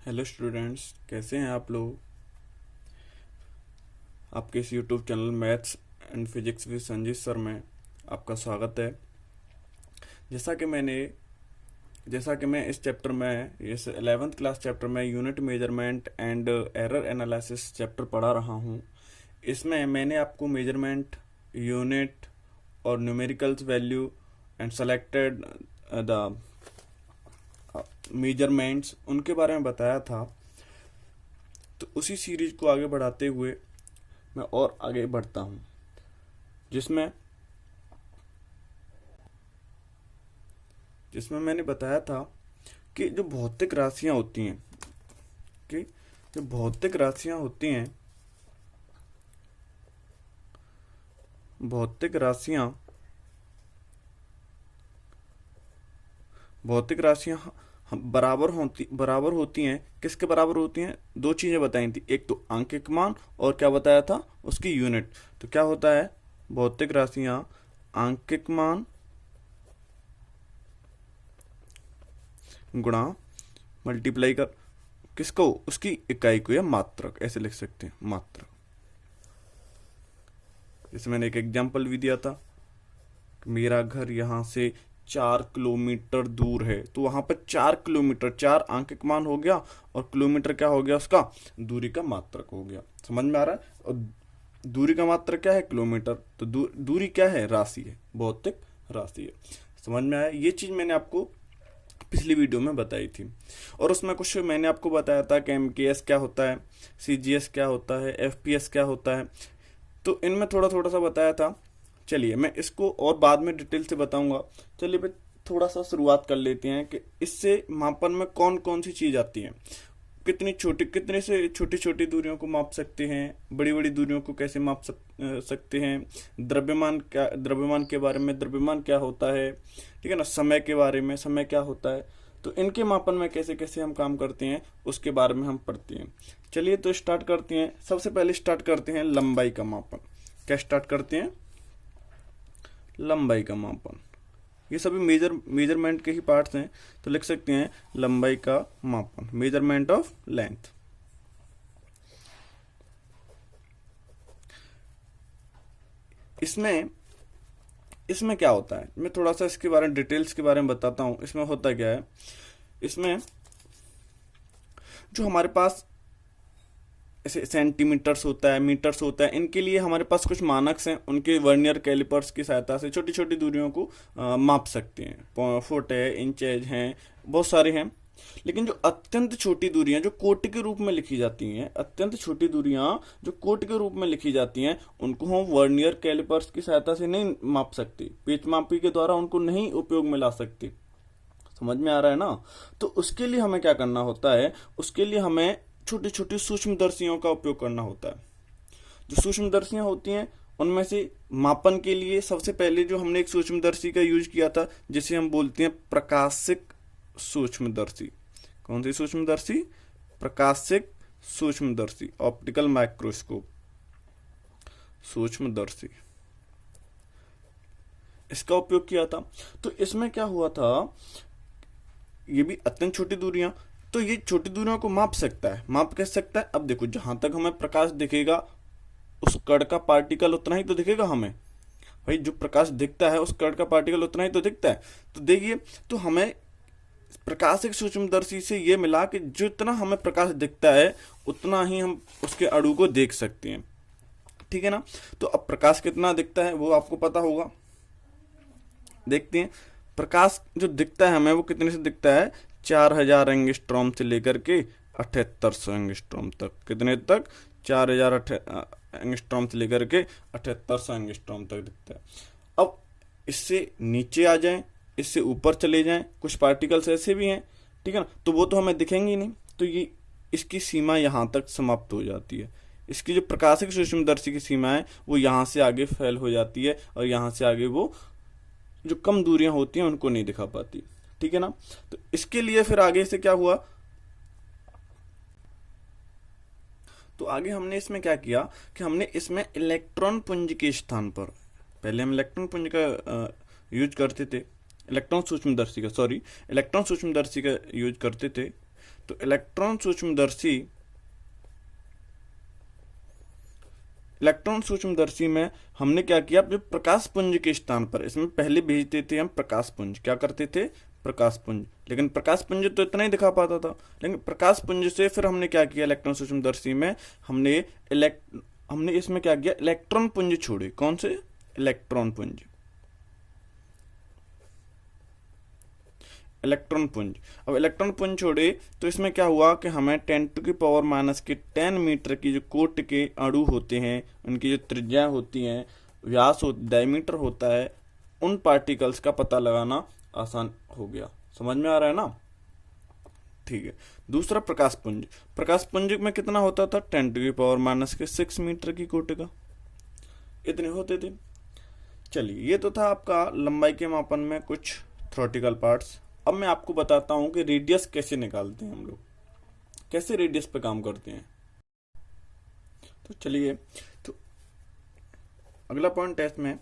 Hello students, कैसे हैं आप लोग। आपके इस YouTube channel maths and physics with Sanjeet sir में आपका स्वागत है। जैसा कि मैंने जैसा कि मैं इस चैप्टर में इस 11th क्लास चैप्टर में unit measurement and error analysis chapter पढ़ा रहा हूँ। इसमें मैंने आपको मेजरमेंट, यूनिट और numericals value and selected the measurements उनके बारे में बताया था। तो उसी सीरीज को आगे बढ़ाते हुए मैं और आगे बढ़ता हूँ, जिसमें जिसमें मैंने बताया था कि जो भौतिक राशियां होती हैं कि जो भौतिक राशियां होती हैं भौतिक राशियां भौतिक राशियां बराबर होती हैं। किसके बराबर होती हैं? दो चीजें बताई थी, एक तो आंकिक मान और क्या बताया था, उसकी यूनिट। तो क्या होता है, भौतिक राशियां आंकिक मान गुणा मल्टीप्लाई कर किसको, उसकी इकाई को, या मात्रक ऐसे लिख सकते हैं, मात्रक। इसमें मैंने एक एग्जाम्पल भी दिया था, मेरा घर यहाँ से 4 किलोमीटर दूर है। तो वहां पर 4 किलोमीटर, 4 आंकिक मान हो गया और किलोमीटर क्या हो गया, उसका दूरी का मात्रक हो गया। समझ में आ रहा है? और दूरी का मात्रक क्या है, किलोमीटर। तो दूरी क्या है, राशि है, भौतिक राशि है। समझ में आया? ये चीज मैंने आपको पिछली वीडियो में बताई थी। और उसमें कुछ मैंने आपको बताया था कि एमकेएस क्या होता है, सीजीएस क्या होता है, एफपीएस क्या होता है। तो इनमें थोड़ा थोड़ा सा बताया था। चलिए मैं इसको और बाद में डिटेल से बताऊंगा। चलिए भाई थोड़ा सा शुरुआत कर लेते हैं कि इससे मापन में कौन कौन सी चीज आती है, कितने से छोटी छोटी दूरियों को माप सकते हैं, बड़ी बड़ी दूरियों को कैसे माप सकते हैं, द्रव्यमान के बारे में, द्रव्यमान क्या होता है, ठीक है ना, समय के बारे में, समय क्या होता है। तो इनके मापन में कैसे कैसे हम काम करते हैं उसके बारे में हम पढ़ते हैं। चलिए तो स्टार्ट करते हैं। सबसे पहले स्टार्ट करते हैं लंबाई का मापन। क्या स्टार्ट करते हैं? लंबाई का मापन। ये सभी मेजरमेंट के ही पार्ट्स हैं। तो लिख सकते हैं लंबाई का मापन, मेजरमेंट ऑफ लेंथ। इसमें इसमें क्या होता है, मैं थोड़ा सा इसके बारे में डिटेल्स के बारे में बताता हूं। इसमें होता क्या है, इसमें जो हमारे पास ऐसे सेंटीमीटर्स होता है, मीटर्स होता है, इनके लिए हमारे पास कुछ मानक्स हैं। उनके वर्नियर कैलिपर्स की सहायता से छोटी छोटी दूरियों को माप सकते हैं। फुट है, इंचेज हैं, बहुत सारे हैं। लेकिन जो अत्यंत छोटी दूरियां जो कोटि के रूप में लिखी जाती हैं, अत्यंत छोटी दूरियां जो कोटि के रूप में लिखी जाती हैं, उनको हम वर्नियर कैलिपर्स की सहायता से नहीं माप सकते, पेच मापी के द्वारा उनको नहीं उपयोग में ला सकते। समझ में आ रहा है ना? तो उसके लिए हमें क्या करना होता है, उसके लिए हमें छोटी छोटी सूक्ष्मदर्शियों का उपयोग करना होता है। जो सूक्ष्मदर्शियां होती हैं उनमें से मापन के लिए सबसे पहले जो हमने एक सूक्ष्मदर्शी का यूज किया था, जिसे हम बोलते हैं प्रकाशिक सूक्ष्मदर्शी। कौन सी सूक्ष्मदर्शी? प्रकाशिक सूक्ष्मदर्शी, ऑप्टिकल माइक्रोस्कोप सूक्ष्मदर्शी, इसका उपयोग किया था। तो इसमें क्या हुआ था, ये भी अत्यंत छोटी दूरियां, तो ये छोटी दूरियों को माप सकता है। माप कैसे सकता है? अब देखो, जहां तक हमें प्रकाश दिखेगा उस कण का पार्टिकल उतना ही तो दिखेगा हमें। भाई जो प्रकाश दिखता है उस कण का पार्टिकल उतना ही तो दिखता है। तो देखिए, तो हमें प्रकाशिक सूक्ष्मदर्शी से ये मिला कि जितना हमें प्रकाश दिखता है उतना ही हम उसके अणु को देख सकते हैं। ठीक है ना? तो अब प्रकाश कितना दिखता है वो आपको पता होगा। देखते हैं प्रकाश जो दिखता है हमें वो कितने से दिखता है, 4000 एंगस्ट्रॉम से लेकर के 7800 एंगस्ट्रॉम तक। कितने तक? 4000 एंगस्ट्रॉम से लेकर के 7800 एंगस्ट्रॉम तक दिखता है। अब इससे नीचे आ जाएं, इससे ऊपर चले जाएं, कुछ पार्टिकल्स ऐसे भी हैं, ठीक है ना, तो वो तो हमें दिखेंगे ही नहीं। तो ये इसकी सीमा यहां तक समाप्त हो जाती है। इसकी जो प्रकाशिक सूक्ष्मदर्शी की सीमा है वो यहां से आगे फैल हो जाती है, और यहां से आगे वो जो कम दूरियां होती हैं उनको नहीं दिखा पाती। ठीक है ना? तो इसके लिए फिर आगे से क्या हुआ, तो आगे हमने इसमें क्या किया कि हमने इसमें इलेक्ट्रॉन पुंज के स्थान पर, पहले हम इलेक्ट्रॉन पुंज का यूज करते थे, इलेक्ट्रॉन सूक्ष्मदर्शी का यूज करते थे। तो इलेक्ट्रॉन सूक्ष्मदर्शी में हमने क्या किया, जो प्रकाश पुंज के स्थान पर इसमें पहले भेजते थे हम प्रकाश पुंज, क्या करते थे, प्रकाश पुंज। लेकिन प्रकाश पुंज तो इतना ही दिखा पाता था, लेकिन प्रकाश पुंज से फिर हमने क्या किया, इलेक्ट्रॉन सूक्ष्मदर्शी में हमने इसमें क्या किया, इलेक्ट्रॉन पुंज छोड़े। कौन से, इलेक्ट्रॉन पुंज, इलेक्ट्रॉन पुंज। अब इलेक्ट्रॉन पुंज छोड़े तो इसमें क्या हुआ कि हमें 10⁻⁻10 मीटर की जो कोट के अणु होते हैं, उनकी जो त्रिज्या होती हैं, व्यास डायमीटर होता है, उन पार्टिकल्स का पता लगाना आसान हो गया। समझ में आ रहा है ना? ठीक है। दूसरा प्रकाश पुंज। प्रकाश पुंज में कितना होता था, 10⁻⁻6 मीटर की कोट का, इतने होते थे। चलिए, ये तो था आपका लंबाई के मापन में कुछ थ्योरेटिकल पार्ट्स। अब मैं आपको बताता हूं कि रेडियस कैसे निकालते हैं हम लोग, कैसे रेडियस पे काम करते हैं। तो चलिए, तो अगला पॉइंट है इसमें,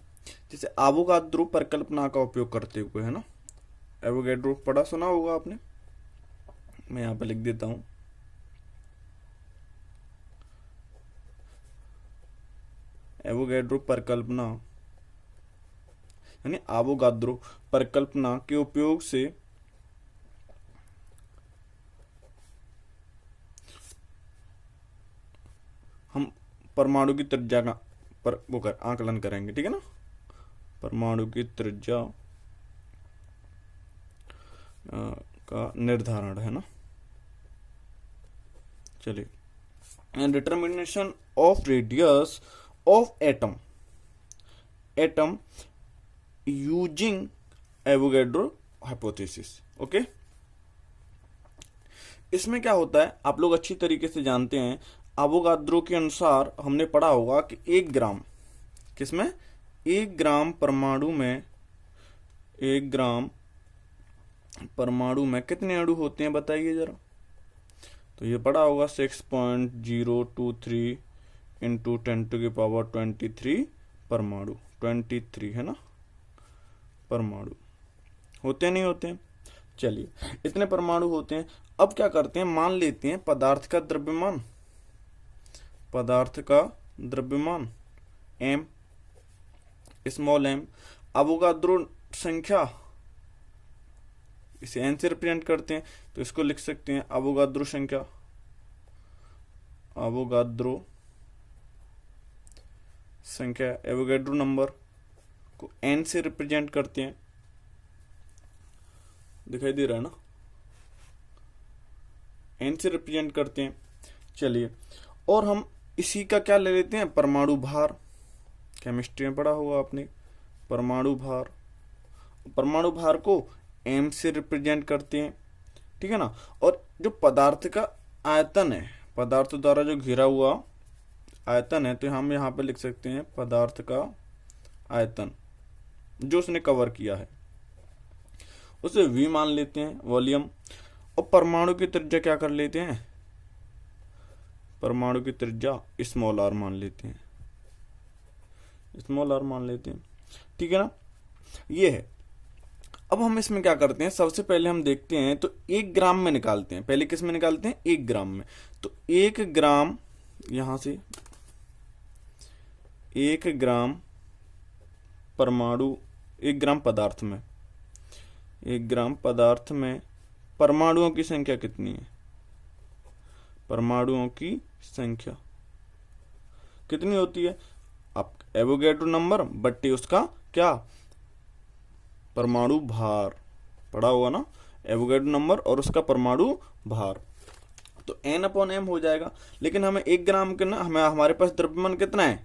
जैसे एवोगाद्रो परिकल्पना का उपयोग करते हुए, है ना, एवोगाड्रो पढ़ा सुना होगा आपने, मैं यहां पे लिख देता हूं। एवोगाड्रो परिकल्पना यानी एवोगाद्रो परिकल्पना के उपयोग से हम परमाणु की त्रिज्या का आकलन करेंगे, ठीक है ना, परमाणु की त्रिज्या का निर्धारण, है ना। चलिए, determination of radius of atom using Avogadro hypothesis. Okay, इसमें क्या होता है आप लोग अच्छी तरीके से जानते हैं। एवोगाद्रो के अनुसार हमने पढ़ा होगा कि 1 ग्राम, किसमें, 1 ग्राम परमाणु में, 1 ग्राम परमाणु में कितने अणु होते हैं बताइए जरा। तो ये पढ़ा होगा 6.023 इंटू 10⁻23 परमाणु, 23, है ना, परमाणु होते नहीं होते हैं। चलिए, इतने परमाणु होते हैं। अब क्या करते हैं, मान लेते हैं पदार्थ का द्रव्यमान, m, स्मॉल m, एवोगाद्रो संख्या, इसे n से रिप्रेजेंट करते हैं, तो इसको लिख सकते हैं एवोगाद्रो संख्या, एवोगाड्रो नंबर को n से रिप्रेजेंट करते हैं, दिखाई दे रहा है ना, n से रिप्रेजेंट करते हैं। चलिए, और हम इसी का क्या ले लेते हैं, परमाणु भार, केमिस्ट्री में पढ़ा होगा आपने, परमाणु भार को m से रिप्रेजेंट करते हैं, ठीक है ना। और जो पदार्थ का आयतन है, पदार्थ द्वारा जो घिरा हुआ आयतन है, तो हम यहाँ पे लिख सकते हैं पदार्थ का आयतन जो उसने कवर किया है, उसे v मान लेते हैं, वॉल्यूम। और परमाणु की त्रिज्या क्या कर लेते हैं, परमाणु की त्रिज्या स्मॉल r मान लेते हैं, ठीक है ना, ये है। अब हम इसमें क्या करते हैं, सबसे पहले हम देखते हैं तो 1 ग्राम में निकालते हैं। पहले किस में निकालते हैं, 1 ग्राम में। तो 1 ग्राम, यहां से 1 ग्राम परमाणु, 1 ग्राम पदार्थ में, 1 ग्राम पदार्थ में परमाणुओं की संख्या कितनी है, परमाणुओं की संख्या कितनी होती है, आप एवोगाड्रो नंबर बट्टे उसका क्या, परमाणु भार, पढ़ा होगा ना, एवोगाड्रो नंबर और उसका परमाणु भार। तो n/m हो जाएगा। लेकिन हमें 1 ग्राम के ना, हमारे पास द्रव्यमान कितना है,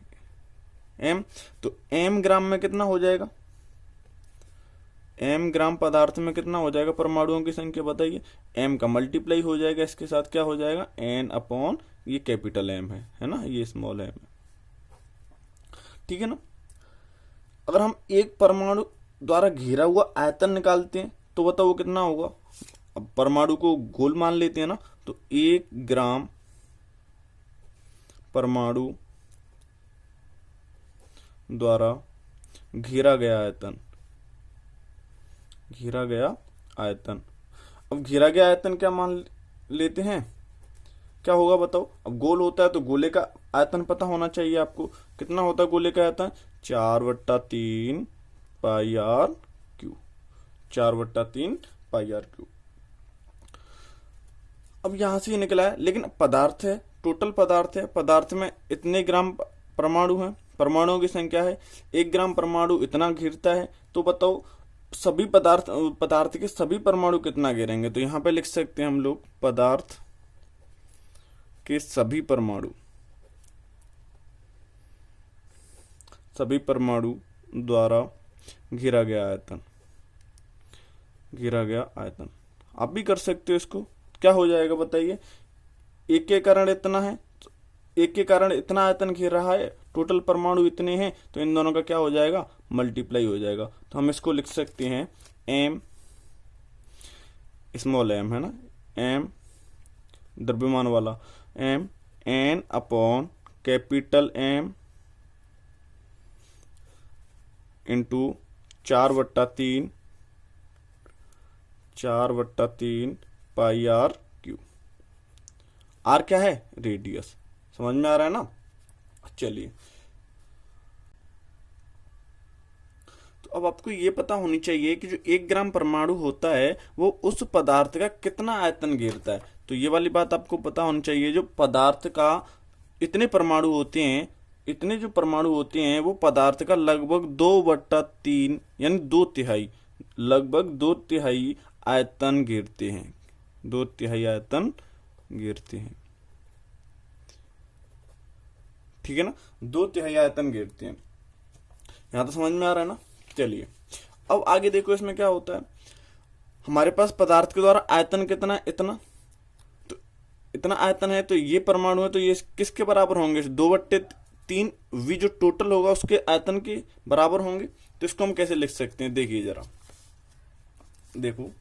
m, तो m ग्राम में कितना हो जाएगा, m ग्राम पदार्थ में कितना हो जाएगा परमाणुओं की संख्या बताइए। m का मल्टीप्लाई हो जाएगा, इसके साथ क्या हो जाएगा, n/, ये कैपिटल M है ना, ये स्मॉल m है, ठीक है ना। अगर हम एक परमाणु द्वारा घेरा हुआ आयतन निकालते हैं तो बताओ वो कितना होगा। अब परमाणु को गोल मान लेते हैं ना, तो 1 ग्राम परमाणु द्वारा घेरा गया आयतन, अब घेरा गया आयतन क्या मान लेते हैं, क्या होगा बताओ। अब गोल होता है तो गोले का आयतन पता होना चाहिए आपको। कितना होता है गोले का आयतन? 4/3 pi are cube, 4/3 pi are cube. अब यहां से ये निकला है, लेकिन पदार्थ है, टोटल पदार्थ है, पदार्थ में इतने ग्राम परमाणु है, परमाणुओं की संख्या है, 1 ग्राम परमाणु इतना घेरता है। तो बताओ सभी पदार्थ के सभी परमाणु कितना घेरेंगे? तो यहां पे लिख सकते हैं हम लोग पदार्थ के सभी परमाणु द्वारा घेरा गया आयतन। आप भी कर सकते हो इसको। क्या हो जाएगा बताइए? एक के कारण इतना है, एक के कारण इतना आयतन घेर रहा है, टोटल परमाणु इतने हैं, तो इन दोनों का क्या हो जाएगा? मल्टीप्लाई हो जाएगा। तो हम इसको लिख सकते हैं m, स्मॉल m है ना, m द्रव्यमान वाला m, n upon capital M into 4/3 pi are Q. R क्या है? रेडियस। समझ में आ रहा है ना? चलिए, तो अब आपको ये पता होनी चाहिए कि जो 1 ग्राम परमाणु होता है वो उस पदार्थ का कितना आयतन घेरता है। तो ये वाली बात आपको पता होनी चाहिए। जो पदार्थ का इतने परमाणु होते हैं, इतने जो परमाणु होते हैं वो पदार्थ का लगभग 2/3 यानी 2/3, लगभग 2/3 आयतन घेरते हैं, 2/3 आयतन घेरते हैं। ठीक है ना, 2/3 आयतन घेरते हैं। यहां तो समझ में आ रहा है ना? चलिए, अब आगे देखो इसमें क्या होता है। हमारे पास पदार्थ के द्वारा आयतन कितना है? इतना। तो इतना आयतन है, तो ये परमाणु है, तो ये किसके बराबर होंगे? 2/3 V जो टोटल होगा उसके आयतन के बराबर होंगे। तो इसको हम कैसे लिख सकते हैं? देखिए जरा, देखो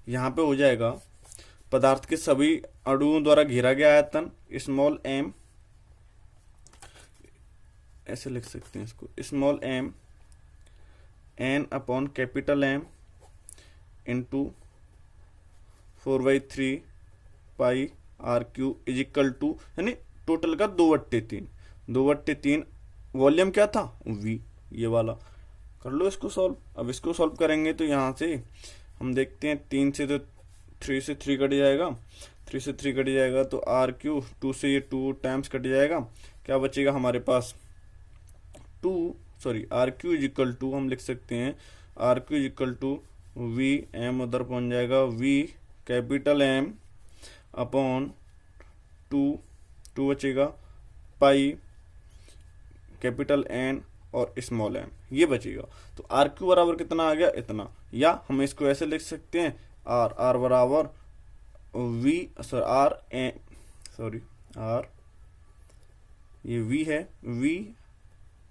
यहां पे हो जाएगा पदार्थ के सभी अणुओं द्वारा घेरा गया आयतन, स्मॉल m, ऐसे लिख सकते हैं इसको, small m n upon capital M into 4/3 pi are Q is equal to, यानी टोटल का 2/3 वॉल्यूम क्या था? V, ये वाला। कर लो इसको सॉल्व। अब इसको सॉल्व करेंगे तो यहां से हम देखते हैं 3 से तो 3 से 3 कट जाएगा, 3 से 3 कट जाएगा, तो आर क्यू 2 से ये 2 टाइम्स कट जाएगा। क्या बचेगा हमारे पास? R Q is equal to, हम लिख सकते हैं r Q is equal to V, M उधर पहुंच जाएगा, वी कैपिटल M अपॉन 2 बचेगा, पाई कैपिटल N और स्मॉल m, ये बचेगा। तो आर क्यू बराबर कितना आ गया? इतना। या हम इसको ऐसे लिख सकते हैं आर बराबर वी, आर ये V है, V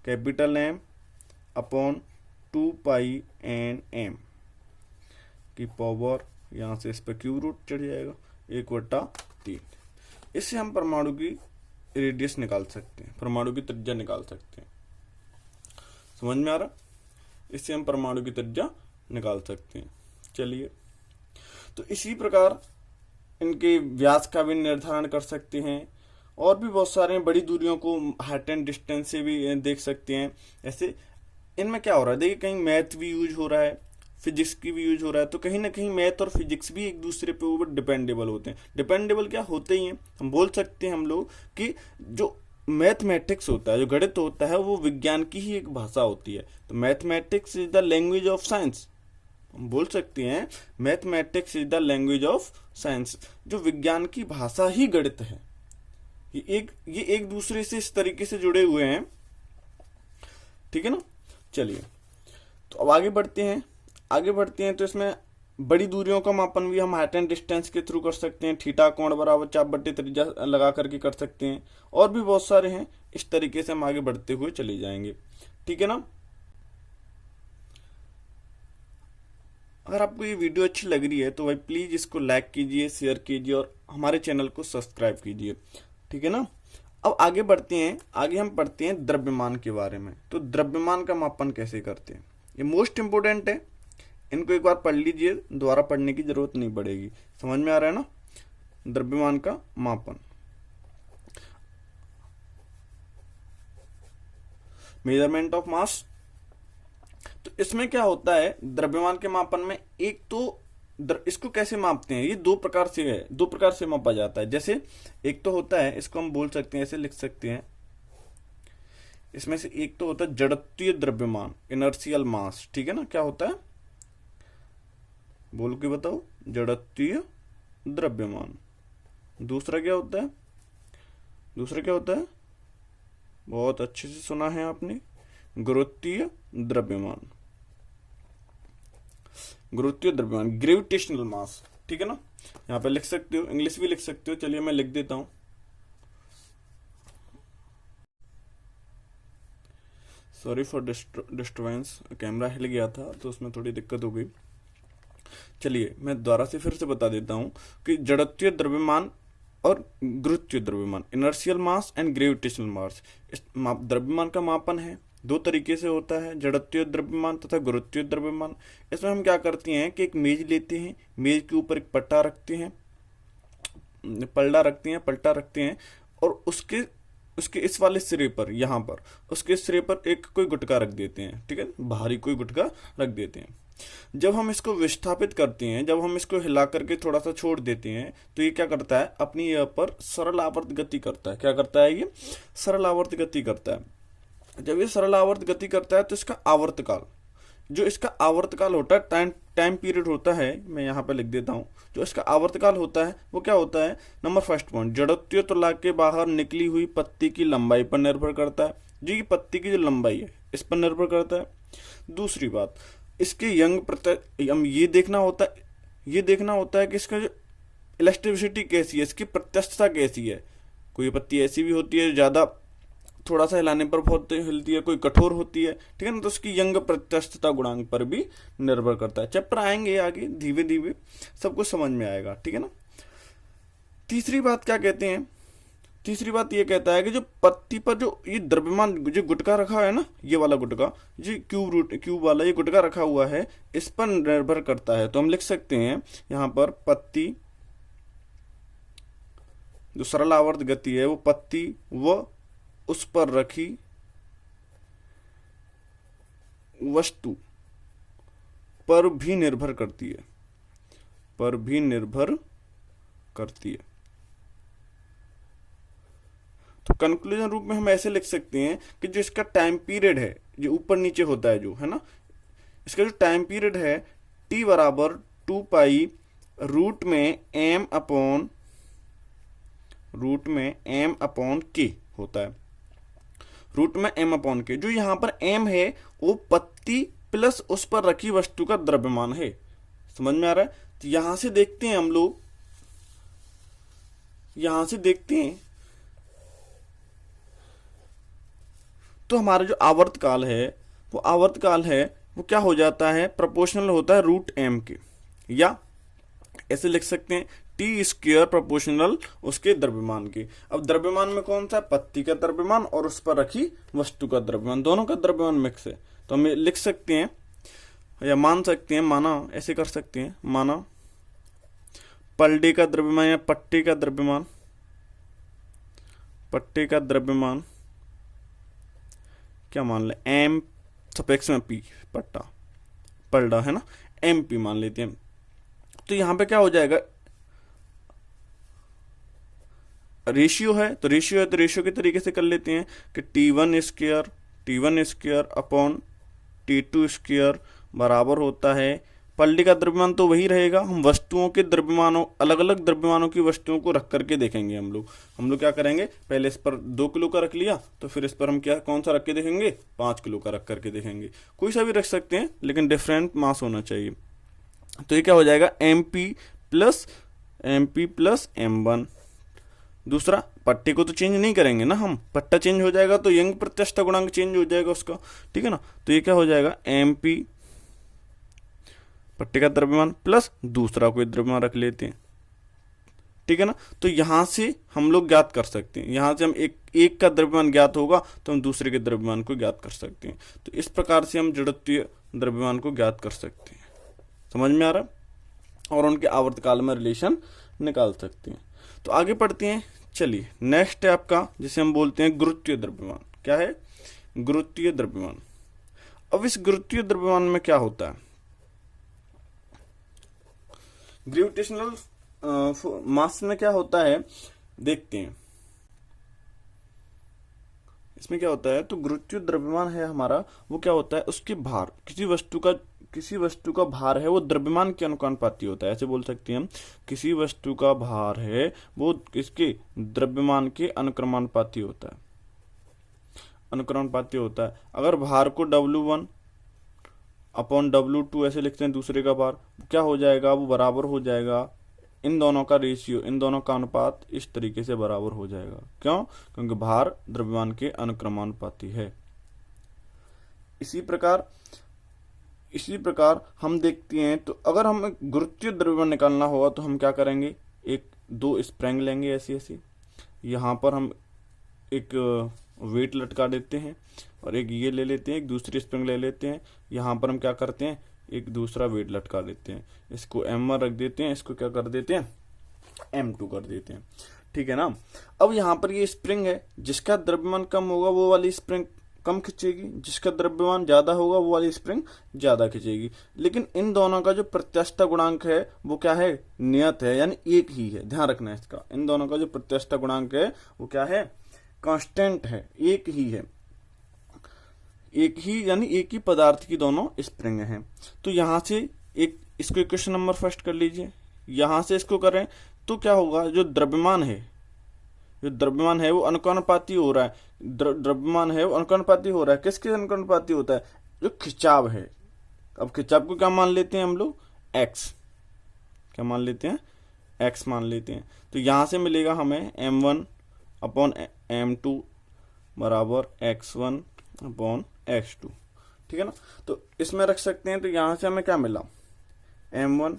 कैपिटल M अपॉन 2 पाई N M की पावर, यहां से इस पर क्यूब रूट चढ़ जाएगा, 1/3। इससे हम परमाणु की रेडियस निकाल सकते हैं, परमाणु की त्रिज्या निकाल सकते हैं। समझ में आ रहा? इससे हम परमाणु की त्रिज्या निकाल सकते हैं। चलिए, तो इसी प्रकार इनके व्यास का भी निर्धारण कर सकते हैं, और भी बहुत सारे बड़ी दूरियों को हाइट एंड डिस्टेंस से भी देख सकते हैं। ऐसे इनमें क्या हो रहा है, देखिए कहीं मैथ भी यूज हो रहा है, फिजिक्स की भी यूज हो रहा है, तो कहीं ना कहीं मैथ और फिजिक्स भी एक दूसरे पे ऊपर डिपेंडेबल होते हैं। डिपेंडेबल क्या होते ही हैं, हम बोल सकते हैं हम लोग कि जो मैथमेटिक्स होता है, जो गणित होता है, वो विज्ञान की ही एक भाषा होती है। तो mathematics is the language of science, हम बोल सकते हैं mathematics is the language of science. जो विज्ञान की भाषा ही गणित है। ये एक दूसरे से इस तरीके से जुड़े हुए हैं। ठीक है ना? चलिए, तो अब आगे बढ़ते हैं। तो इसमें बड़ी दूरियों का मापन भी हम हाइट एंड डिस्टेंस के थ्रू कर सकते हैं। थीटा कोण बराबर चाप बट्टे त्रिज्या लगा करके कर सकते हैं, और भी बहुत सारे हैं। इस तरीके से हम आगे बढ़ते हुए चले जाएंगे। ठीक है ना? अगर आपको ये वीडियो अच्छी लग रही है तो भाई प्लीज इसको लाइक कीजिए, शेयर कीजिए और हमारे चैनल को सब्सक्राइब कीजिए। ठीक है ना? अब आगे बढ़ते हैं, आगे हम पढ़ते हैं द्रव्यमान के बारे में। तो द्रव्यमान का मापन कैसे करते हैं, ये मोस्ट इंपोर्टेंट है। इनको एक बार पढ़ लीजिए, दोबारा पढ़ने की जरूरत नहीं पड़ेगी। समझ में आ रहा है ना? द्रव्यमान का मापन, मेजरमेंट ऑफ मास। तो इसमें क्या होता है द्रव्यमान के मापन में, एक तो इसको कैसे मापते हैं, ये दो प्रकार से है, दो प्रकार से मापा जाता है। जैसे एक तो होता है, इसको हम बोल सकते हैं, ऐसे लिख सकते हैं, इसमें से एक तो होता है जड़त्वीय द्रव्यमान, इनर्शियल मास, ठीक है ना? क्या होता है, बोल के बताओ, जड़त्वीय द्रव्यमान। दूसरा क्या होता है, दूसरा क्या होता है, बहुत अच्छे से सुना है आपने, गुरुत्वीय द्रव्यमान, गुरुत्वीय द्रव्यमान, ग्रेविटेशनल मास, ठीक है ना? यहां पे लिख सकते हो, इंग्लिश भी लिख सकते हो, चलिए मैं लिख देता हूं। सॉरी फॉर डिस्टर्बेंस, कैमरा हिल गया था तो उसमें थोड़ी दिक्कत हो गई। चलिए मैं दोबारा से फिर से बता देता हूं कि जड़त्वीय द्रव्यमान और गुरुत्वीय द्रव्यमान, इनर्शियल मास एंड ग्रेविटेशनल मास, इस द्रव्यमान का मापन है, दो तरीके से होता है, जड़त्वीय द्रव्यमान तथा गुरुत्वीय द्रव्यमान। इसमें हम क्या करते हैं कि एक मेज लेते हैं, मेज के ऊपर एक पट्टा रखते हैं, पलटा रखते हैं, और उसके उसके इस वाले सिरे पर, यहाँ पर उसके सिरे पर एक कोई गुटका रख देते हैं, ठीक है, भारी कोई गुटका रख देते हैं। जब हम इसको विस्थापित करते हैं, जब हम इसको हिला करके थोड़ा सा छोड़ देते हैं, तो ये क्या करता है, अपनी यह पर सरल आवर्त गति करता है। क्या करता है, ये सरल आवर्त गति करता है। जब ये सरल आवर्त गति करता है तो इसका आवर्तकाल, जो इसका आवर्तकाल होता है, टाइम पीरियड होता है, मैं यहाँ पे लिख देता हूँ, जो इसका आवर्तकाल होता है वो क्या होता है, नंबर फर्स्ट पॉइंट, जड़त्वीय तुला के बाहर निकली हुई पत्ती की लंबाई पर निर्भर करता है। जो ये पत्ती की जो लंबाई है इस पर निर्भर करता है। दूसरी बात, इसके यंग हम ये देखना होता है कि इसका जो इलास्टिसिटी कैसी है, इसकी प्रत्यस्थता कैसी है। कोई पत्ती ऐसी भी होती है ज्यादा थोड़ा सा हिलाने पर बहुत हिलती है, कोई कठोर होती है, ठीक है ना? तो उसकी यंग प्रत्यस्थता गुणांक पर भी निर्भर करता है। चैप्टर आएंगे आगे, धीरे धीरे सब कुछ समझ में आएगा, ठीक है ना? तीसरी बात क्या कहते हैं, तीसरी बात ये कहता है कि जो पत्ती पर जो ये द्रव्यमान, जो गुटका रखा है ना, ये वाला गुटका, जो क्यूब वाला ये गुटका रखा हुआ है, इस पर निर्भर करता है। तो हम लिख सकते हैं यहाँ पर पत्ती, जो सरल आवर्त गति है वो पत्ती व उस पर रखी वस्तु पर भी निर्भर करती है, पर भी निर्भर करती है। तो कंक्लूजन रूप में हम ऐसे लिख सकते हैं कि जो इसका टाइम पीरियड है, जो ऊपर नीचे होता है, जो है ना, इसका जो टाइम पीरियड है t बराबर 2 पाई रूट में m अपॉन k होता है, रूट में m अपॉन के। जो यहां पर m है वो पत्ती प्लस उस पर रखी वस्तु का द्रव्यमान है। समझ में आ रहा है? तो यहां से देखते हैं हम लोग, यहां से देखते हैं तो हमारा जो आवर्तकाल है वो क्या हो जाता है, प्रोपोर्शनल होता है रूट m के, या ऐसे लिख सकते हैं टी स्क्वायर प्रोपोर्शनल उसके द्रव्यमान के। अब द्रव्यमान में कौन सा, पत्ती का द्रव्यमान और उस पर रखी वस्तु का द्रव्यमान, दोनों का द्रव्यमान मिक्स है। तो हम लिख सकते हैं या मान सकते हैं, माना ऐसे कर सकते हैं, माना पलड़े का द्रव्यमान या पट्टे का द्रव्यमान क्या मान ले, एम सपेक्स में पी, पलड़ा है ना, एम पी मान लेते हैं। तो यहां पे क्या हो जाएगा, रेशियो है तो रेशियो के तरीके से कर लेते हैं कि T1 square upon T2 square बराबर होता है, पलड़े का द्रव्यमान तो वही रहेगा, हम वस्तुओं के द्रव्यमानों, अलग अलग द्रव्यमानों की वस्तुओं को रख करके देखेंगे। हम लोग क्या करेंगे, पहले इस पर 2 किलो का रख लिया, तो फिर इस पर हम कौन सा रख के देखेंगे, 5 किलो का रख करके देखेंगे। कोई सा भी रख सकते हैं लेकिन डिफरेंट मास होना चाहिए। तो ये क्या हो जाएगा, MP प्लस M1। दूसरा, पट्टे को तो चेंज नहीं करेंगे ना हम, पट्टा चेंज हो जाएगा तो यंग प्रत्यस्थ गुणांक चेंज हो जाएगा उसका, ठीक है ना? तो ये क्या हो जाएगा, MP पट्टे का द्रव्यमान प्लस दूसरा कोई द्रव्यमान रख लेते हैं, ठीक है ना? तो यहां से हम लोग ज्ञात कर सकते हैं, यहां से हम एक का द्रव्यमान ज्ञात होगा तो हम दूसरे के द्रव्यमान को ज्ञात कर सकते हैं। तो इस प्रकार से हम जड़त्वीय द्रव्यमान को ज्ञात कर सकते हैं। समझ में आ रहा है, और उनके आवर्तकाल में रिलेशन निकाल सकते हैं। तो आगे पढ़ते हैं। चलिए नेक्स्ट है आपका जिसे हम बोलते हैं गुरुत्वीय द्रव्यमान। क्या है? गुरुत्वीय द्रव्यमान। अब इस गुरुत्वीय द्रव्यमान में क्या होता है? ग्रेविटेशनल मास में क्या होता है देखते हैं। इसमें क्या होता है, तो गुरुत्वीय द्रव्यमान है हमारा, वो क्या होता है, उसके भार, किसी वस्तु का भार है वो द्रव्यमान के अनुपाती होता है। ऐसे बोल सकते हैं हम, किसी वस्तु का भार है वो किसके, द्रव्यमान के अनुक्रमानुपाती होता है, अनुक्रमानुपाती होता है। अगर भार को W1 अपॉन W2 ऐसे लिखते हैं, दूसरे का भार, क्या हो जाएगा, वो बराबर हो जाएगा, इन दोनों का रेशियो, इन दोनों का अनुपात इस तरीके से बराबर हो जाएगा। क्यों? क्योंकि भार द्रव्यमान के अनुक्रमानुपाती है। इसी प्रकार हम देखते हैं, तो अगर हम गुरुत्वीय द्रव्यमान निकालना होगा तो हम क्या करेंगे, दो स्प्रिंग लेंगे ऐसी, यहाँ पर हम एक वेट लटका देते हैं, और एक ये ले लेते हैं, एक दूसरी स्प्रिंग ले लेते हैं, यहाँ पर हम क्या करते हैं, एक दूसरा वेट लटका देते हैं, इसको M1 रख देते हैं, इसको क्या कर देते हैं, M2 कर देते हैं। ठीक है ना। अब यहाँ पर ये स्प्रिंग है, जिसका द्रव्यमान कम होगा वो वाली स्प्रिंग कम खींचेगी, जिसका द्रव्यमान ज्यादा होगा वो वाली स्प्रिंग ज्यादा खींचेगी। लेकिन इन दोनों का जो प्रत्यास्थता गुणांक है वो क्या है, नियत है, यानी एक ही है। ध्यान रखना है इसका, इन दोनों का जो प्रत्यास्थता गुणांक है वो क्या है, कांस्टेंट है, एक ही है, यानी एक ही पदार्थ की दोनों स्प्रिंग हैं। तो यहां से इसको इक्वेशन नंबर फर्स्ट कर लीजिए, यहां से इसको करें तो क्या होगा, जो द्रव्यमान है वो अनुक्रमानुपाती हो रहा है, द्रव्यमान है वो अनुक्रमानुपाती हो रहा है। किसके अनुक्रमानुपाती होता है, जो खिंचाव है। अब खिंचाव को क्या मान लेते हैं हम लोग, x, क्या मान लेते हैं, x मान लेते हैं। तो यहां से मिलेगा हमें M1 अपॉन M2 बराबर x1 अपॉन x2। ठीक है ना। तो इसमें रख सकते हैं, तो यहां से हमें क्या मिला, M1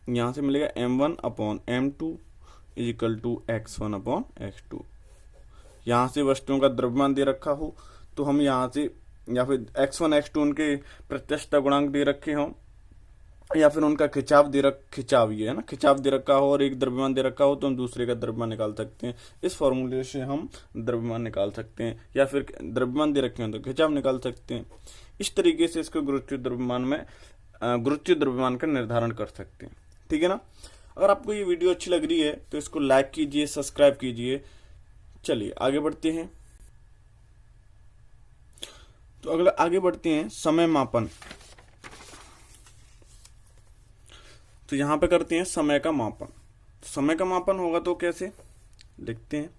यहां से मिलेगा M1 upon M2 is equal to x1 upon x2। यहां से वस्तुओं का द्रव्यमान दे रखा हो तो हम यहां से, या फिर x1 x2 उनके प्रत्यास्थता गुणांक दे रखे हों, या फिर उनका खिंचाव ये है ना, खिंचाव दे रखा हो और एक द्रव्यमान दे रखा हो तो हम दूसरे का द्रव्यमान निकाल सकते हैं। इस फॉर्मूले से हम द्रव्यमान निकाल सकते हैं, या फिर द्रव्यमान दे रखे हो तो खिंचाव निकाल सकते हैं। इस तरीके से इसको गुरुत्वीय द्रव्यमान का निर्धारण कर सकते हैं। ठीक है ना। अगर आपको ये वीडियो अच्छी लग रही है तो इसको लाइक कीजिए, सब्सक्राइब कीजिए। चलिए आगे बढ़ते हैं। तो अगला आगे बढ़ते हैं, समय मापन। तो यहां पे करते हैं समय का मापन। तो समय का मापन होगा तो कैसे लिखते हैं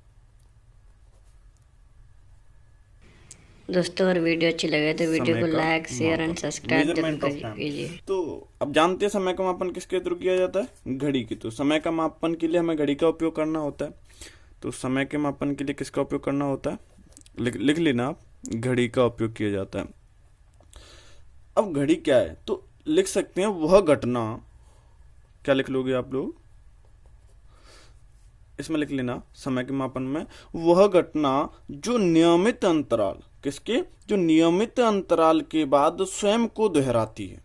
दोस्तों, अगर वीडियो अच्छी लगे तो वीडियो को लाइक, शेयर एंड सब्सक्राइब जरूर कीजिए। तो अब जानते हैं समय का मापन किसके थ्रू किया जाता है, घड़ी की। तो समय का मापन के लिए हमें घड़ी का उपयोग करना होता है। तो समय के मापन के लिए किसका उपयोग करना होता है, लिख लेना आप, घड़ी का उपयोग किया जाता है। अब घड़ी क्या है, तो लिख सकते हैं वह घटना, क्या लिख लोगे आप लोग, इसमें लिख लेना समय के मापन में, वह घटना जो नियमित अंतराल, किसके, जो नियमित अंतराल के बाद स्वयं को दोहराती है।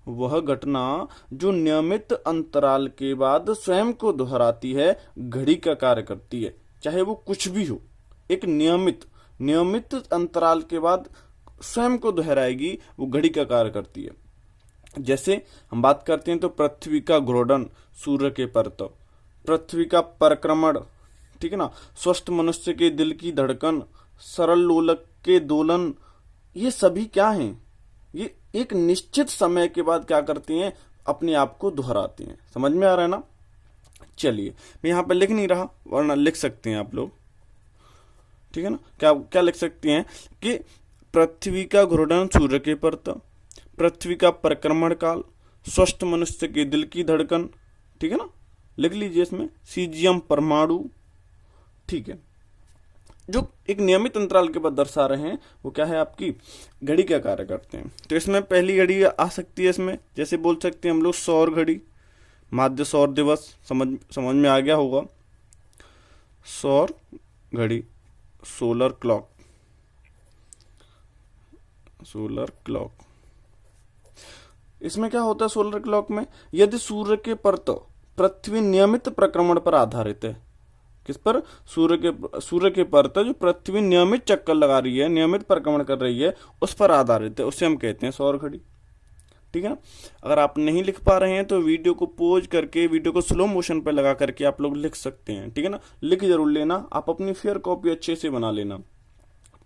वह घटना जो नियमित अंतराल के बाद स्वयं को दोहराती है, घड़ी का कार्य करती है। चाहे वो कुछ भी हो, एक नियमित अंतराल के बाद स्वयं को दोहराएगी, वो घड़ी का कार्य करती है। जैसे हम बात करते हैं तो पृथ्वी का घूर्णन, सूर्य के परतव, पृथ्वी का परिक्रमण, ठीक है ना, स्वस्थ मनुष्य के दिल की धड़कन, सरल लोलक के दोलन, ये सभी क्या हैं, ये एक निश्चित समय के बाद क्या करते हैं, अपने आप को दोहराते हैं। समझ में आ रहा है ना। चलिए मैं यहाँ पे लिख नहीं रहा, वरना लिख सकते हैं आप लोग, ठीक है ना। क्या लिख सकते हैं कि पृथ्वी का घूर्णन, सूर्य के परतव, पृथ्वी का परिक्रमण काल, स्वस्थ मनुष्य के दिल की धड़कन, ठीक है ना, लिख लीजिए इसमें सीजियम परमाणु, ठीक है, जो एक नियमित अंतराल के बाद दर्शा रहे हैं, वो क्या है, आपकी घड़ी का कार्य करते हैं। तो इसमें पहली घड़ी आ सकती है, इसमें जैसे बोल सकते हैं हम लोग सौर घड़ी, माध्य सौर दिवस, समझ में आ गया होगा, सौर घड़ी, सोलर क्लॉक, सोलर क्लॉक। इसमें क्या होता है सोलर क्लॉक में, यदि सूर्य के परत पृथ्वी नियमित प्रक्रमण पर आधारित है, किस पर, सूर्य के परत जो पृथ्वी नियमित चक्कर लगा रही है, नियमित परिक्रमण कर रही है, उस पर आधारित है, उसे हम कहते हैं सौर घड़ी। ठीक है ना। अगर आप नहीं लिख पा रहे हैं तो वीडियो को पॉज करके, वीडियो को स्लो मोशन पर लगा करके आप लोग लिख सकते हैं। ठीक है ना, लिख जरूर लेना, आप अपनी फेयर कॉपी अच्छे से बना लेना।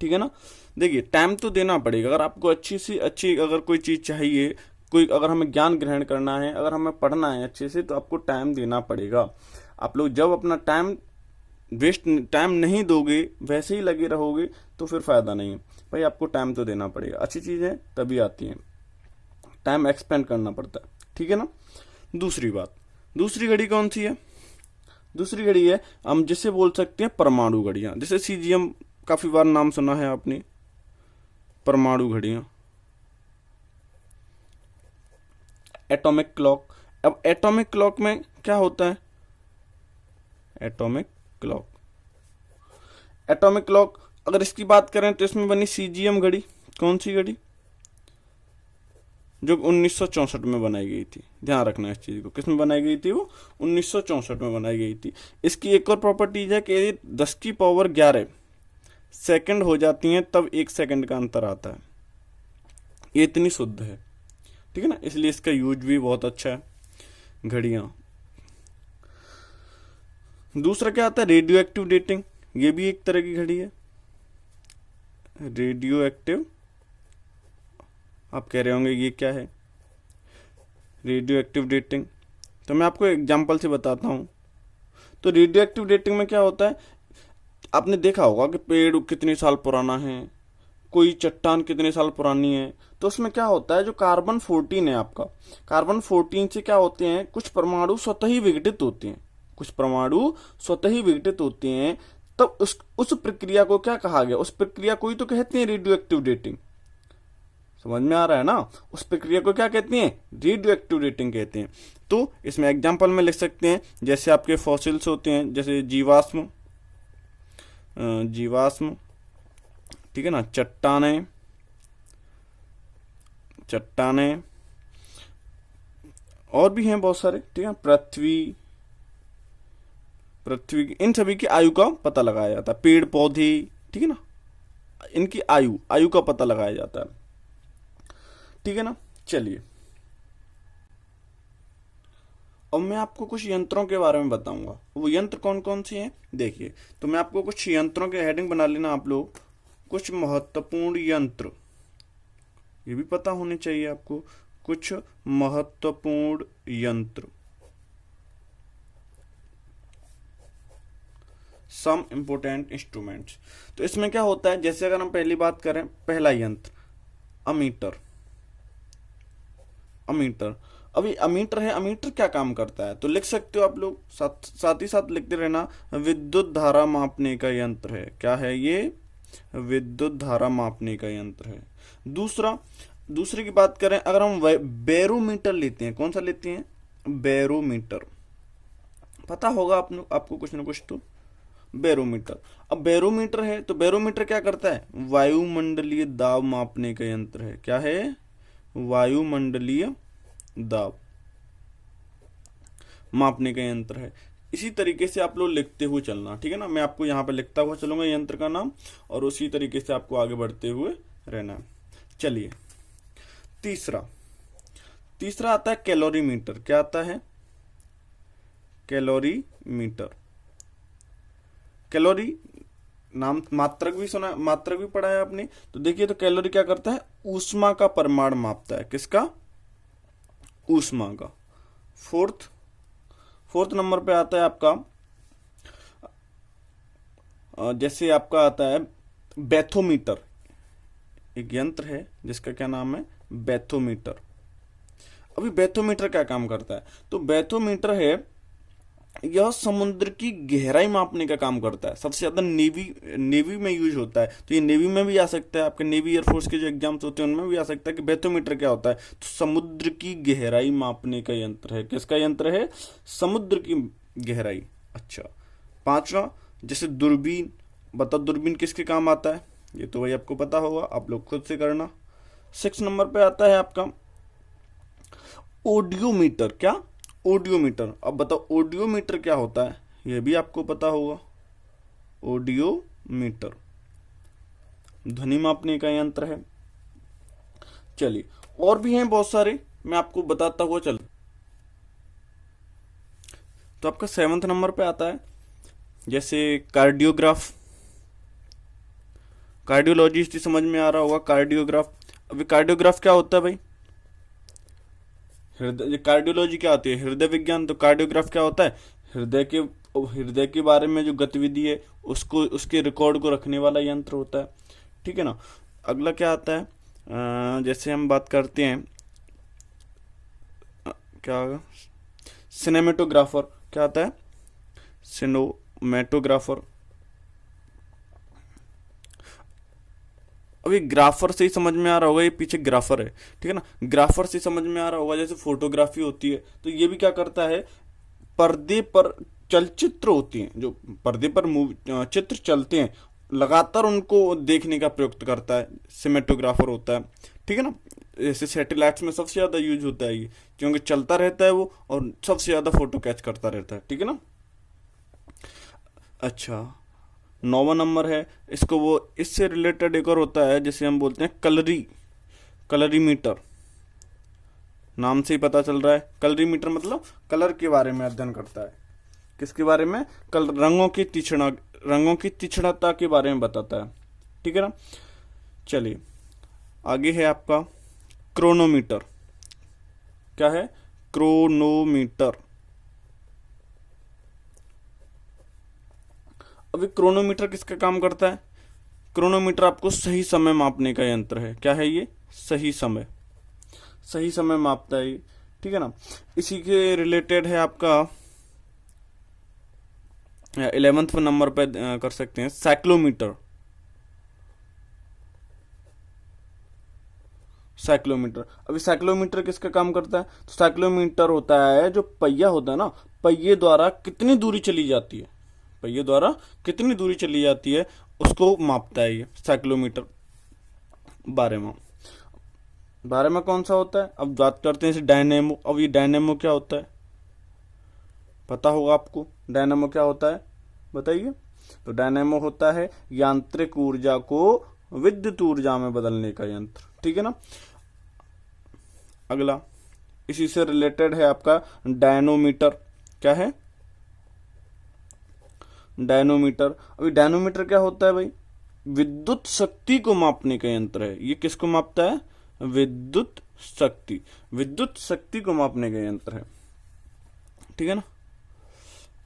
ठीक है ना। देखिए टाइम तो देना पड़ेगा, अगर आपको अच्छी सी अच्छी अगर कोई चीज चाहिए, कोई अगर हमें ज्ञान ग्रहण करना है, अगर हमें पढ़ना है अच्छे से, तो आपको टाइम देना पड़ेगा। आप लोग जब अपना टाइम नहीं दोगे, वैसे ही लगे रहोगे, तो फिर फायदा नहीं है भाई, आपको टाइम तो देना पड़ेगा। अच्छी चीज है तभी आती है, टाइम एक्सपेंड करना पड़ता है। ठीक है ना। दूसरी बात, दूसरी घड़ी कौन सी है, दूसरी घड़ी है हम जिसे बोल सकते हैं परमाणु घड़ियां, जैसे सीजीएम काफी बार नाम सुना है आपने, परमाणु घड़ियां, एटॉमिक क्लॉक। अब एटॉमिक क्लॉक में क्या होता है, एटॉमिक क्लॉक, एटॉमिक क्लॉक अगर इसकी बात करें तो इसमें बनी सीजीएम घड़ी। कौन सी घड़ी, जो 1964 में बनाई गई थी, ध्यान रखना इस चीज को, किसमें बनाई गई थी, वो 1964 में बनाई गई थी। इसकी एक और प्रॉपर्टीज है कि यदि 10 की पावर 11 सेकंड हो जाती हैं तब 1 सेकंड का अंतर आता है, ये इतनी शुद्ध है। ठीक है ना, इसलिए इसका यूज भी बहुत अच्छा है घड़ियां। दूसरा क्या आता है, रेडियो एक्टिव डेटिंग, ये भी एक तरह की घड़ी है, रेडियो एक्टिव। आप कह रहे होंगे ये क्या है, रेडियो एक्टिव डेटिंग, तो मैं आपको एग्जांपल से बताता हूं। तो रेडियो एक्टिव डेटिंग में क्या होता है, आपने देखा होगा कि पेड़ कितने साल पुराना है, कोई चट्टान कितने साल पुरानी है, तो उसमें क्या होता है, जो कार्बन 14 है आपका, कार्बन 14 से क्या होते हैं, कुछ परमाणु स्वतः ही विघटित होते हैं, कुछ परमाणु स्वतः ही विघटित होते हैं। तब उस प्रक्रिया को क्या कहा गया, उस प्रक्रिया को ही तो कहते हैं रेडियो एक्टिव डेटिंग। समझ में आ रहा है ना, उस प्रक्रिया को क्या कहते हैं, रेडियो एक्टिव डेटिंग कहते हैं। तो इसमें एग्जांपल में लिख सकते हैं, जैसे आपके फॉसिल्स होते हैं, जैसे जीवाश्म, ठीक है ना, चट्टाने, और भी हैं बहुत सारे। ठीक है, पृथ्वी, इन सभी की आयु का पता लगाया जाता है, पेड़ पौधे, ठीक है ना, इनकी आयु का पता लगाया जाता है। ठीक है ना। चलिए अब मैं आपको कुछ यंत्रों के बारे में बताऊंगा, वो यंत्र कौन कौन से हैं देखिए। तो मैं आपको कुछ यंत्रों के हेडिंग बना लेना आप लोग, कुछ महत्वपूर्ण यंत्र, ये भी पता होने चाहिए आपको, कुछ महत्वपूर्ण यंत्र, सम इंपोर्टेंट इंस्ट्रूमेंट्स। तो इसमें क्या होता है, जैसे अगर हम पहली बात करें, पहला यंत्र अमीटर। अभी अमीटर है, अमीटर क्या काम करता है, तो लिख सकते हो आप लोग, साथ ही साथ लिखते रहना, विद्युत धारा मापने का यंत्र है। क्या है ये, विद्युत धारा मापने का यंत्र है। दूसरे की बात करें, अगर हम बैरोमीटर लेते हैं, कौन सा लेते हैं, बैरोमीटर, पता होगा आपको कुछ ना कुछ, तो बैरोमीटर। अब बैरोमीटर है तो बैरोमीटर क्या करता है, वायुमंडलीय दाब मापने का यंत्र है। क्या है, वायुमंडलीय दाब मापने का यंत्र है। इसी तरीके से आप लोग लिखते हुए चलना, ठीक है ना, मैं आपको यहाँ पे लिखता हुआ चलूंगा यंत्र का नाम, और उसी तरीके से आपको आगे बढ़ते हुए रहना। चलिए तीसरा आता है कैलोरीमीटर। क्या आता है, कैलोरीमीटर। कैलोरी नाम, मात्रक भी सुना, मात्रक भी पढ़ा है आपने। तो देखिए, तो कैलोरी क्या करता है, ऊष्मा का परिमाण मापता है। किसका, ऊष्मा का। फोर्थ नंबर पे आता है आपका, जैसे आपका आता है बैथोमीटर, एक यंत्र है जिसका क्या नाम है, बैथोमीटर। अभी बैथोमीटर क्या काम करता है, तो बैथोमीटर है, यह समुद्र की गहराई मापने का काम करता है। सबसे ज्यादा नेवी में यूज होता है, तो ये नेवी में भी आ सकता है, आपके नेवी एयरफोर्स के जो एग्जाम्स होते हैं उनमें भी आ सकता है कि बैथोमीटर क्या होता है, तो समुद्र की गहराई मापने का यंत्र है। किसका यंत्र है, समुद्र की गहराई। अच्छा, पांचवा, जैसे दूरबीन, बताओ दूरबीन किसके काम आता है, ये तो भाई आपको पता होगा, आप लोग खुद से करना। 6 नंबर पे आता है आपका ऑडियोमीटर। क्या? ऑडियोमीटर। अब बताओ ऑडियोमीटर क्या होता है, यह भी आपको पता होगा। ऑडियोमीटर ध्वनि मापने का यंत्र है। चलिए और भी हैं बहुत सारे, मैं आपको बताता हुआ चल। तो आपका 7th नंबर पे आता है जैसे कार्डियोग्राफ। कार्डियोलॉजिस्ट ही समझ में आ रहा होगा, कार्डियोग्राफ। अभी कार्डियोग्राफ क्या होता है भाई? हृदय, कार्डियोलॉजी क्या होती है? हृदय विज्ञान। तो कार्डियोग्राफ क्या होता है? हृदय के बारे में जो गतिविधि है उसको, उसके रिकॉर्ड को रखने वाला यंत्र होता है। ठीक है ना। अगला क्या आता है? जैसे हम बात करते हैं क्या होगा, सिनेमेटोग्राफर। क्या आता है? सिनेमेटोग्राफर। अभी ग्राफर से ही समझ में आ रहा होगा, ये पीछे ग्राफर है, ठीक है ना। ग्राफर से समझ में आ रहा होगा जैसे फोटोग्राफी होती है, तो ये भी क्या करता है, पर्दे पर चलचित्र होती हैं, जो पर्दे पर चित्र चलते हैं लगातार उनको देखने का प्रयुक्त करता है, सिनेमेटोग्राफर होता है। ठीक है ना। जैसे सैटेलाइट्स में सबसे ज्यादा यूज होता है ये, क्योंकि चलता रहता है वो और सबसे ज्यादा फोटो कैच करता रहता है। ठीक है ना। अच्छा 9वां नंबर है, इसको वो इससे रिलेटेड एक और होता है जिसे हम बोलते हैं कलरीमीटर। नाम से ही पता चल रहा है, कलरीमीटर मतलब कलर के बारे में अध्ययन करता है। किसके बारे में? रंगों की तीक्ष्णता के बारे में बताता है। ठीक है ना। चलिए आगे है आपका क्रोनोमीटर। क्या है? क्रोनोमीटर। अभी क्रोनोमीटर किसका काम करता है? क्रोनोमीटर आपको सही समय मापने का यंत्र है। क्या है ये? सही समय मापता है ये। ठीक है ना। इसी के रिलेटेड है आपका 11th नंबर पे कर सकते हैं साइक्लोमीटर। अभी साइक्लोमीटर किसका काम करता है? तो साइक्लोमीटर होता है जो पहिया होता है ना, पहिए द्वारा कितनी दूरी चली जाती है उसको मापता है ये साइक्लोमीटर। 12वां कौन सा होता है? अब बात करते हैं इसे डायनेमो। अब ये डायनेमो क्या होता है, पता होगा आपको। डायनेमो क्या होता है बताइए। तो डायनेमो होता है यांत्रिक ऊर्जा को विद्युत ऊर्जा में बदलने का यंत्र। ठीक है ना। अगला इसी से रिलेटेड है आपका डायनोमीटर। क्या है? डायनोमीटर। अभी डायनोमीटर क्या होता है भाई? विद्युत शक्ति को मापने का यंत्र है। ये किसको मापता है? विद्युत शक्ति को मापने का यंत्र है। ठीक है ना।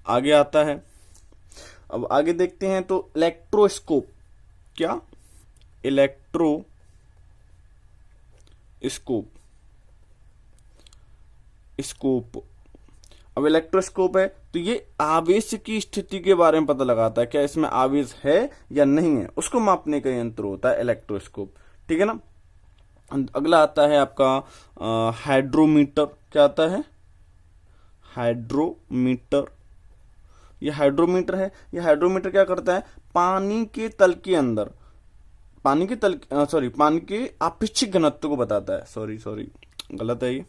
आगे आता है, अब आगे देखते हैं तो इलेक्ट्रोस्कोप। क्या? स्कोप। अब इलेक्ट्रोस्कोप है तो ये आवेश की स्थिति के बारे में पता लगाता है, क्या इसमें आवेश है या नहीं है, उसको मापने का यंत्र होता है इलेक्ट्रोस्कोप। ठीक है ना। अगला आता है आपका हाइड्रोमीटर। क्या आता है? हाइड्रोमीटर। ये हाइड्रोमीटर है। ये हाइड्रोमीटर क्या करता है? पानी के आपेक्षिक घनत्व को बताता है। सॉरी गलत है ये।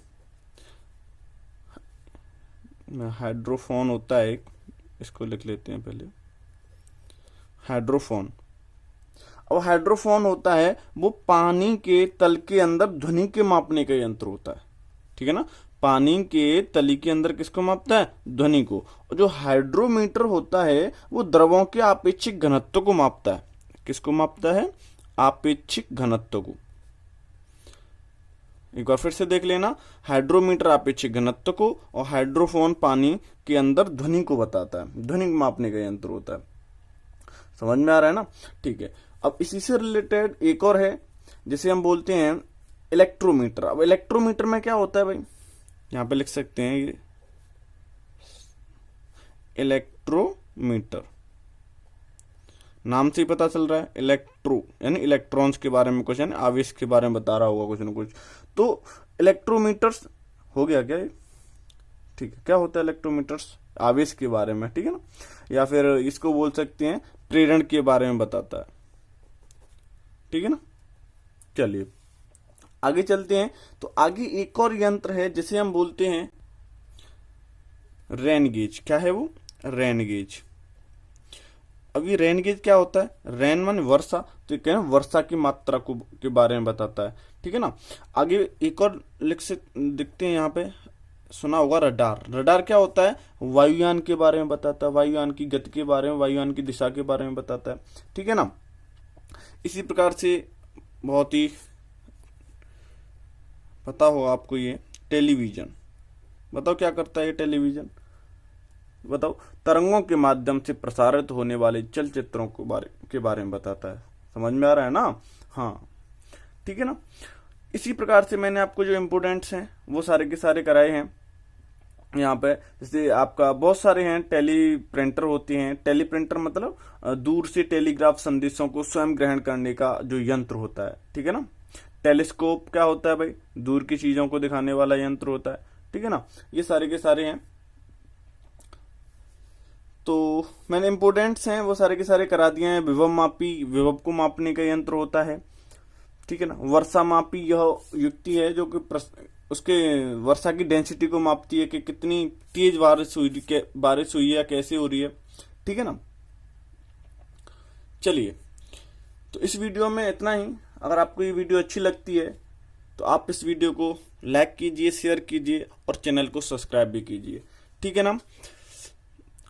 हाइड्रोफोन होता है एक, इसको लिख लेते हैं पहले। हाइड्रोफोन। अब हाइड्रोफोन होता है वो पानी के तल के अंदर ध्वनि के मापने का यंत्र होता है। ठीक है ना। पानी के तली के अंदर किसको मापता है? ध्वनि को। और जो हाइड्रोमीटर होता है वो द्रवों के आपेक्षिक घनत्व को मापता है। किसको मापता है? आपेक्षिक घनत्व को। एक बार फिर से देख लेना, हाइड्रोमीटर आपेक्षिक घनत्व को और हाइड्रोफोन पानी के अंदर ध्वनि को बताता है, ध्वनि मापने का यंत्र होता है। समझ में आ रहा है ना। ठीक है। अब इसी से रिलेटेड एक और है जिसे हम बोलते हैं इलेक्ट्रोमीटर। अब इलेक्ट्रोमीटर में क्या होता है भाई? यहां पे लिख सकते हैं ये इलेक्ट्रोमीटर। नाम से ही पता चल रहा है, इलेक्ट्रो यानी इलेक्ट्रॉन्स के बारे में कुछ, यानी आवेश के बारे में बता रहा होगा कुछ ना कुछ। तो इलेक्ट्रोमीटर्स हो गया क्या? ठीक है। क्या होता है इलेक्ट्रोमीटर्स? आवेश के बारे में। ठीक है ना। या फिर इसको बोल सकते हैं प्रेरण के बारे में बताता है। ठीक है ना। चलिए आगे चलते हैं। तो आगे एक और यंत्र है जिसे हम बोलते हैं रेन गेज। क्या है वो? Rain gauge. अभी रेन गेज क्या होता है? रेन माने वर्षा, तो क्या है, वर्षा की मात्रा को के बारे में बताता है, ठीक है ना। आगे एक और लिख से दिखते हैं यहाँ पे, सुना होगा रडार। रडार क्या होता है? वायुयान के बारे में बताता है, वायुयान की गति के बारे में, वायुयान की दिशा के बारे में बताता है, ठीक है ना। इसी प्रकार से बहुत ही पता हो आपको ये टेलीविजन। बताओ क्या करता है ये टेलीविजन? बताओ। तरंगों के माध्यम से प्रसारित होने वाले चलचित्रों के बारे में बताता है। समझ में आ रहा है ना? हाँ, ठीक है ना। इसी प्रकार से मैंने आपको जो इम्पोर्टेंट्स हैं वो सारे के सारे कराए हैं यहाँ पे। जैसे आपका बहुत सारे हैं, टेली प्रिंटर होते हैं। टेली प्रिंटर मतलब दूर से टेलीग्राफ संदेशों को स्वयं ग्रहण करने का जो यंत्र होता है, ठीक है ना। टेलीस्कोप क्या होता है भाई? दूर की चीजों को दिखाने वाला यंत्र होता है, ठीक है ना। ये सारे के सारे हैं। तो मैंने इम्पोर्टेंट्स हैं वो सारे के सारे करा दिए हैं। विभव मापी, विभव को मापने का यंत्र होता है, ठीक है ना। वर्षा मापी यह युक्ति है जो कि उसके वर्षा की डेंसिटी को मापती है कि कितनी तेज बारिश हुई है या कैसे हो रही है, ठीक है ना। चलिए, तो इस वीडियो में इतना ही। अगर आपको ये वीडियो अच्छी लगती है तो आप इस वीडियो को लाइक कीजिए, शेयर कीजिए और चैनल को सब्सक्राइब भी कीजिए, ठीक है ना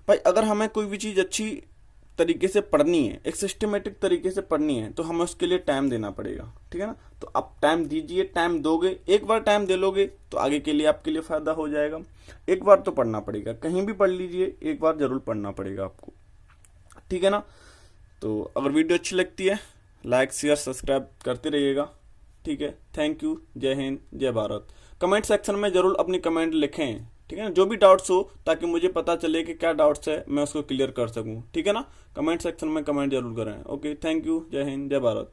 भाई। अगर हमें कोई भी चीज अच्छी तरीके से पढ़नी है, एक सिस्टमेटिक तरीके से पढ़नी है, तो हमें उसके लिए टाइम देना पड़ेगा, ठीक है ना। तो आप टाइम दीजिए, टाइम दोगे, एक बार टाइम दे लोगे तो आगे के लिए आपके लिए फायदा हो जाएगा। एक बार तो पढ़ना पड़ेगा, कहीं भी पढ़ लीजिए, एक बार जरूर पढ़ना पड़ेगा आपको, ठीक है ना। तो अगर वीडियो अच्छी लगती है लाइक शेयर सब्सक्राइब करते रहिएगा, ठीक है। Thank you. जय हिंद, जय भारत। कमेंट सेक्शन में जरूर अपनी कमेंट लिखें, ठीक है ना, जो भी डाउट्स हो, ताकि मुझे पता चले कि क्या डाउट्स है, मैं उसको क्लियर कर सकूं, ठीक है ना। कमेंट सेक्शन में कमेंट जरूर करें। Okay, thank you. जय हिंद, जय भारत।